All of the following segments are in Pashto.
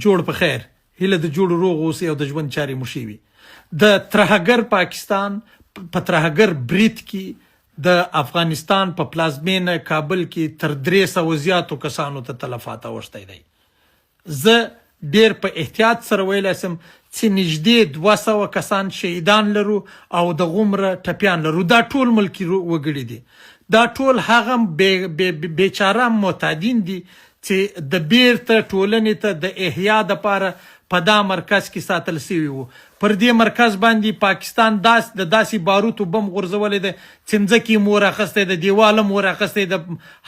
جوړ په خیر هیله د جوړ روغ اوسئ او د ژوند چارې مو ښې وي. د ترهګر پاکستان په ترهګر برید کې د افغانستان په پلازمینه کابل کې تر 300 زیاتو کسانو ته تلفات اوښتی دی. زه ډیر په احتیاط سره ویلی شم چې نږدې 200 کسان شهیدان لرو او د غومره ټپیان لرو. دا ټول ملکي وګړي دي. دا ټول هغه بیچاره معتادین دي چې د بیرته ټولنې ته د احیا دپاره په دا مرکز کې ساتل شوي وو. پر دې مرکز باندې پاکستان د داسې باروتو بم غورځولی دی چې مځکې مو راخستی د دیواله مو راخستی د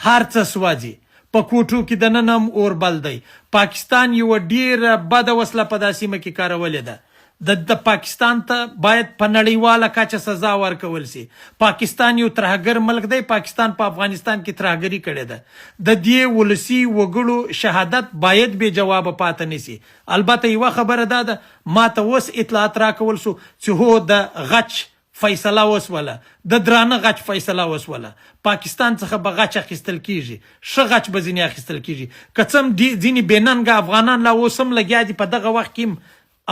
هر څه سوځي. په کوټو کې د نن هم اور بل دی. پاکستان یوه ډیره بده وسله په دا سیمه کې کارولې ده. د پاکستان ته باید په نړیواله کچه سزا ورکول شي. پاکستان یو ترهګر ملک دی. پاکستان په افغانستان کې ترهګري کړې ده. د دې ولسي وګړو شهادت باید بې جوابه پاتې نشي. البته یوه خبره دا ده ما ته اوس اطلاعات راکول شو چې هو د غچ فیصله وسوله، د درانه غچ فیصله وسوله. پاکستان څخه به غچ اخیستل کیږي، ښه غچ به ځینې اخیستل کیږي. که څه هم ځینې بېننګه افغانان لا اوس هم لګیا دي په دغه وخت کې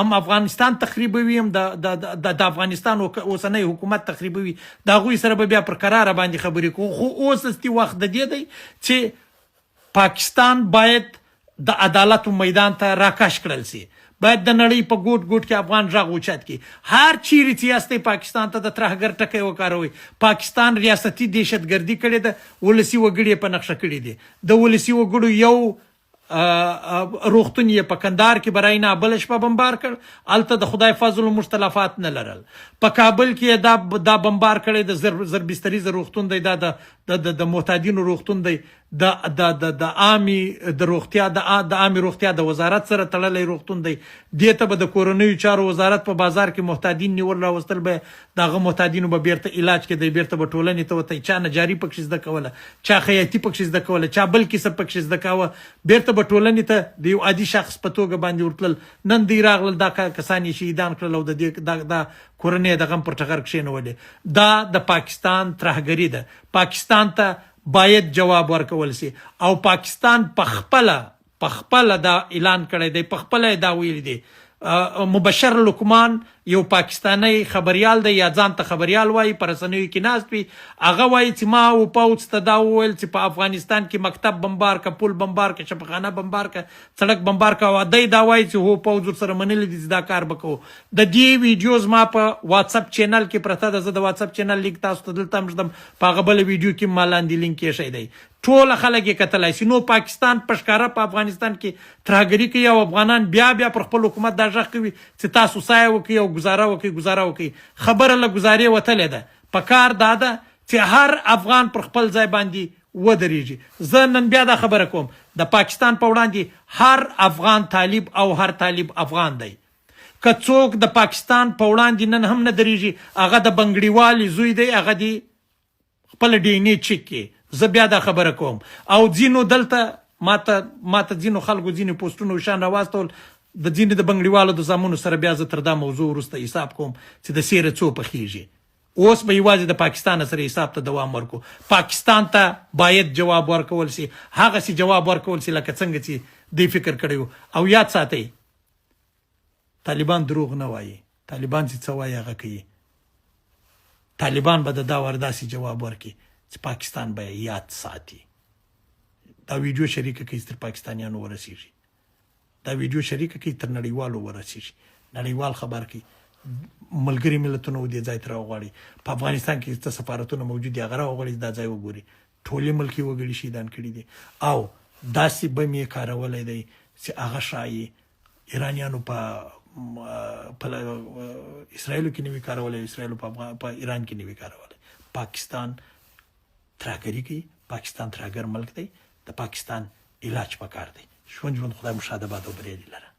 هم افغانستان تخریبوي، هم د افغانستان اوسنی حکومت تخریبوي. د هغوی سره به بیا پر قراره باندې خبرې کوو. خو اوس استي وخت د دې دی چې پاکستان باید د عدالت میدان ته راکش کړل شي. باید د نړۍ په ګوټ ګوټ کې افغان غږ اوچت کړي. هر چیرې چې یاستئ پاکستان ته د ترهګر ټکی وکاروئ. پاکستان ریاستي دهشتګردي کړې ده، ولسي وګړي یې په نقشه کړي دي. د ولسي وګړو یو روغتون یې په کندهار کې برای نه بله شپه بمبار کړ. هلته د خدای فضل و مختلفات نه لرل. په کابل کې دا بمبار کړی د زربستریز روغتون دی، دا د معتادینو روغتون دی، د عامې د روغتیا د عامې روغتیا د وزارت سره تړلی روغتون دی. دې ته به د کورنیو چارو وزارت په بازار کې محتاجین نیول راوستل، به د هغه محتاجینو به بیرته علاج کېدی، بیرته به ټولنې ته ورته چا نجاري پکښې زده کوله، چا خیاطي پکښې زده کوله، چا بل کسب پکښې زده کاوه، بیرته به ټولنې ته د یو عادي شخص په توګه باندې ورتلل. نن دوی راغلل، دا کسان یې شهیدان کړل او د کورنۍ د غم پر ټغر کښېنولې. دا د پاکستان ترهګري ده. پاکستان ته باید جواب ورکول شي او پاکستان په خپله دا اعلان کړی دی، په خپله دا ویلی دی. مبشر لقمان یو پاکستانی خبریال دی، یا ځان ته خبریال وایي، په رسنیو کې ناست وي. هغه وایي چې ما او پوځ ته دا وویل چې په افغانستان کې مکتب بمبار که، پل بمبار که، شفاخانه بمبار که، سړک بمبار که. او دی دا وایي چې هو پوځ ورسره منلی دي چې دا کار به کوو. د دې ویډیو زما په واتساپ چینل کې پرته ده. زه د واتساپ چینل لینک تاسو ته دلته هم ږدم، په هغه بله ویډیو کې ما لاندې لینک ایښی دی. ټول خلک یې کتلی شي. نو پاکستان په ښکاره په افغانستان کې ترهګري کوي او افغانان بیا پر خپل حکومت دا غږ کوي چې تاسو سایه وکړئ او ګزاره وکړئ. خبره له ګزارې وتلې ده. په کار دا ده چې هر افغان پر خپل ځای باندې ودرېږي. زه نن بیا دا خبره کوم، د پاکستان په وړاندې هر افغان طالب او هر طالب افغان دی. که څوک د پاکستان په وړاندې نن هم نه درېږي، هغه د بنګړیوالې زوی دی، هغه دی خپل ډینې چیک کړي. زه بیا دا خبره کوم. او ځینو دلته ماته ځینو خلکو ځینې پوسټونه وشان راواستول، د ځینې د بنګړیوالو د زامنو سره بیا زه تر دا موضوع وروسته حساب کوم چې د سیره څو پخېږي. اوس به یوازې د پاکستان سره حساب ته دوام ورکو. پاکستان ته باید جواب ورکول شي، هغسې جواب ورکول شي لکه څنګه چې دوی فکر کړی و. او یاد ساتئ، طالبان دروغ نه وایي. طالبان چې څه وایي هغه کوي. طالبان به د دا ورداسې جواب ورکړي چې پاکستان به یاد ساتي. دا ویډیو شریکه کړئ تر پاکستانیانو ورسیږي. دا ویډیو شریکه کړئ تر نړیوالو ورسیږي. نړیوال خبر کړئ. ملګري ملتونه دې ځای ته راوغواړي. په افغانستان کې څه سفارتونه موجود دي هغه راوغواړي، دا ځای وګوري. ټولې ملکي وګړي شهیدان کړي دي او داسې بم یې کارولی دی چې هغه ښایي ایرانیانو په اسرائیلو کې نه وي کارولی، اسرائیلو په ایران کې نه وي کارولی. پاکستان ترهګري کوي. پاکستان ترهګر ملک دی. د پاکستان علاج پکار دی. ژوند خدای مو شاد باد او بریالي لره.